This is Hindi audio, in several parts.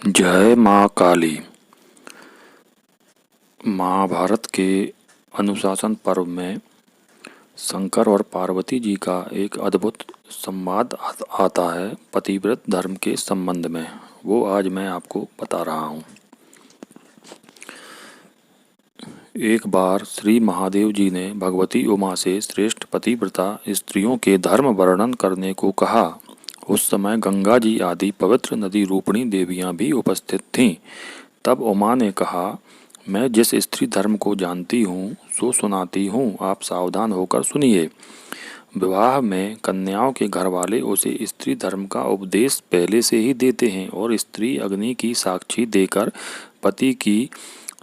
जय माँ काली। महाभारत के अनुशासन पर्व में शंकर और पार्वती जी का एक अद्भुत संवाद आता है पतिव्रत धर्म के संबंध में। वो आज मैं आपको बता रहा हूँ। एक बार श्री महादेव जी ने भगवती उमा से श्रेष्ठ पतिव्रता स्त्रियों के धर्म वर्णन करने को कहा। उस समय गंगा जी आदि पवित्र नदी रूपणी देवियां भी उपस्थित थीं। तब उमा ने कहा, मैं जिस स्त्री धर्म को जानती हूँ सो सुनाती हूँ, आप सावधान होकर सुनिए। विवाह में कन्याओं के घर वाले उसे स्त्री धर्म का उपदेश पहले से ही देते हैं और स्त्री अग्नि की साक्षी देकर पति की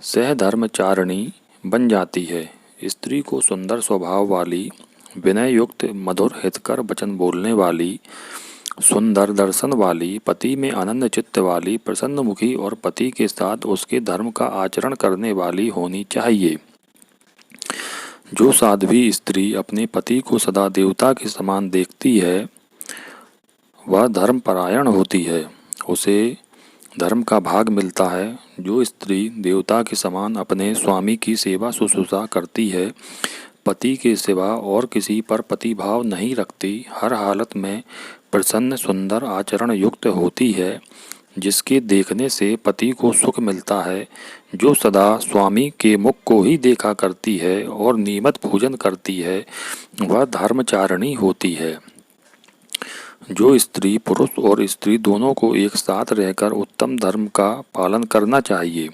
सहधर्मचारिणी बन जाती है। स्त्री को सुंदर स्वभाव वाली, विनय युक्त मधुर हितकर वचन बोलने वाली, सुंदर दर्शन वाली, पति में आनंद चित्त वाली, प्रसन्न मुखी और पति के साथ उसके धर्म का आचरण करने वाली होनी चाहिए। जो साध्वी स्त्री अपने पति को सदा देवता के समान देखती है वह धर्मपरायण होती है, उसे धर्म का भाग मिलता है। जो स्त्री देवता के समान अपने स्वामी की सेवा शुश्रूषा करती है, पति के सिवा और किसी पर प्रतिभाव नहीं रखती, हर हालत में प्रसन्न सुंदर आचरण युक्त होती है, जिसके देखने से पति को सुख मिलता है, जो सदा स्वामी के मुख को ही देखा करती है और नियमित पूजन करती है, वह धर्मचारिणी होती है। जो स्त्री पुरुष और स्त्री दोनों को एक साथ रहकर उत्तम धर्म का पालन करना चाहिए,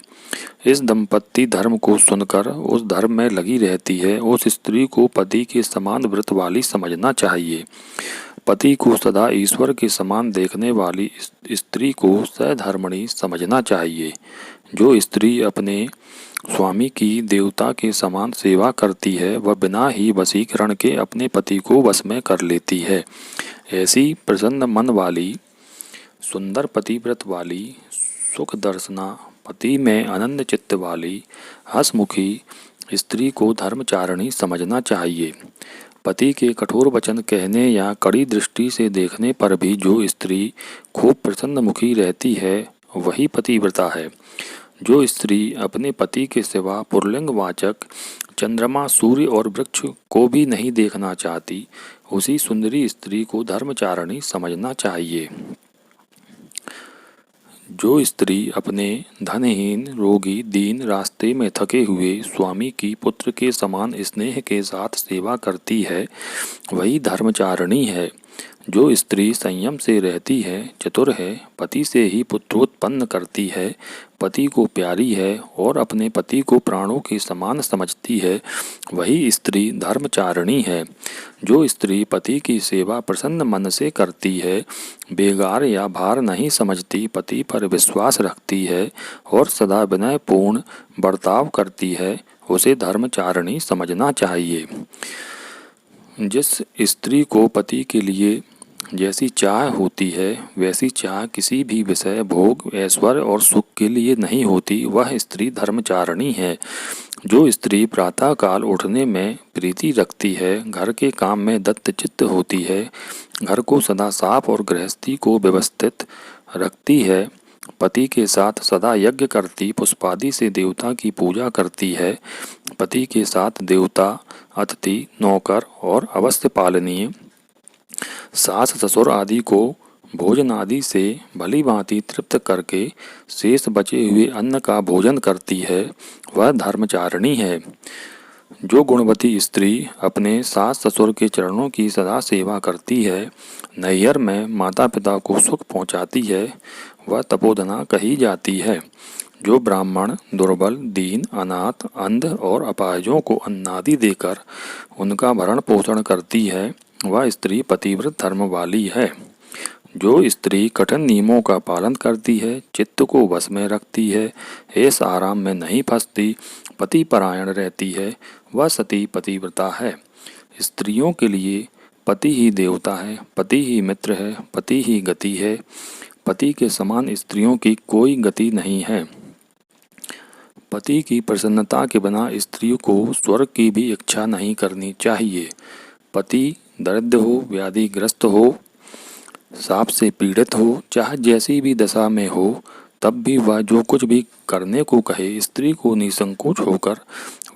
इस दंपत्ति धर्म को सुनकर उस धर्म में लगी रहती है, उस स्त्री को पति के समान व्रत वाली समझना चाहिए। पति को सदा ईश्वर के समान देखने वाली स्त्री को सधर्मणी समझना चाहिए। जो स्त्री अपने स्वामी की देवता के समान सेवा करती है वह बिना ही वशीकरण के अपने पति को वश में कर लेती है। ऐसी प्रसन्न मन वाली, सुंदर पतिव्रत वाली, सुख दर्शना, पति में आनंद चित्त वाली, हंसमुखी स्त्री को धर्मचारिणी समझना चाहिए। पति के कठोर वचन कहने या कड़ी दृष्टि से देखने पर भी जो स्त्री खूब प्रसन्न मुखी रहती है वही पतिव्रता है। जो स्त्री अपने पति के सिवा पुल्लिंग वाचक चंद्रमा, सूर्य और वृक्ष को भी नहीं देखना चाहती, उसी सुंदरी स्त्री को धर्मचारिणी समझना चाहिए। जो स्त्री अपने धनहीन, रोगी, दीन, रास्ते में थके हुए स्वामी की पुत्र के समान स्नेह के साथ सेवा करती है वही धर्मचारिणी है। जो स्त्री संयम से रहती है, चतुर है, पति से ही पुत्रोत्पन्न करती है, पति को प्यारी है और अपने पति को प्राणों के समान समझती है, वही स्त्री धर्मचारिणी है। जो स्त्री पति की सेवा प्रसन्न मन से करती है, बेगार या भार नहीं समझती, पति पर विश्वास रखती है और सदा विनयपूर्ण बर्ताव करती है, उसे धर्मचारिणी समझना चाहिए। जिस स्त्री को पति के लिए जैसी चाह होती है वैसी चाह किसी भी विषय, भोग, ऐश्वर्य और सुख के लिए नहीं होती, वह स्त्री धर्मचारिणी है। जो स्त्री प्रातः काल उठने में प्रीति रखती है, घर के काम में दत्तचित्त होती है, घर को सदा साफ और गृहस्थी को व्यवस्थित रखती है, पति के साथ सदा यज्ञ करती, पुष्पादि से देवता की पूजा करती है, पति के साथ देवता, अतिथि, नौकर और अवश्य पालनीय सास ससुर आदि को भोजन आदि से भली भांति तृप्त करके शेष बचे हुए अन्न का भोजन करती है, वह धर्मचारिणी है। जो गुणवती स्त्री अपने सास ससुर के चरणों की सदा सेवा करती है, नैहर में माता पिता को सुख पहुँचाती है, वह तपोधना कही जाती है। जो ब्राह्मण, दुर्बल, दीन, अनाथ, अंध और अपाहिजों को अन्नादि देकर उनका भरण पोषण करती है, वह स्त्री पतिव्रत धर्म वाली है। जो स्त्री कठिन नियमों का पालन करती है, चित्त को वश में रखती है, ऐश आराम में नहीं फंसती, पति परायण रहती है, वह सती पतिव्रता है। स्त्रियों के लिए पति ही देवता है, पति ही मित्र है, पति ही गति है। पति के समान स्त्रियों की कोई गति नहीं है। पति की प्रसन्नता के बिना स्त्री को स्वर्ग की भी इच्छा नहीं करनी चाहिए। पति दरिद्र हो, व्याधिग्रस्त हो, साप से पीड़ित हो, चाहे जैसी भी दशा में हो, तब भी वह जो कुछ भी करने को कहे, स्त्री को निसंकोच होकर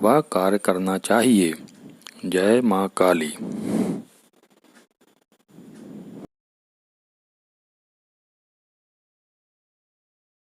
वह कार्य करना चाहिए। जय माँ काली।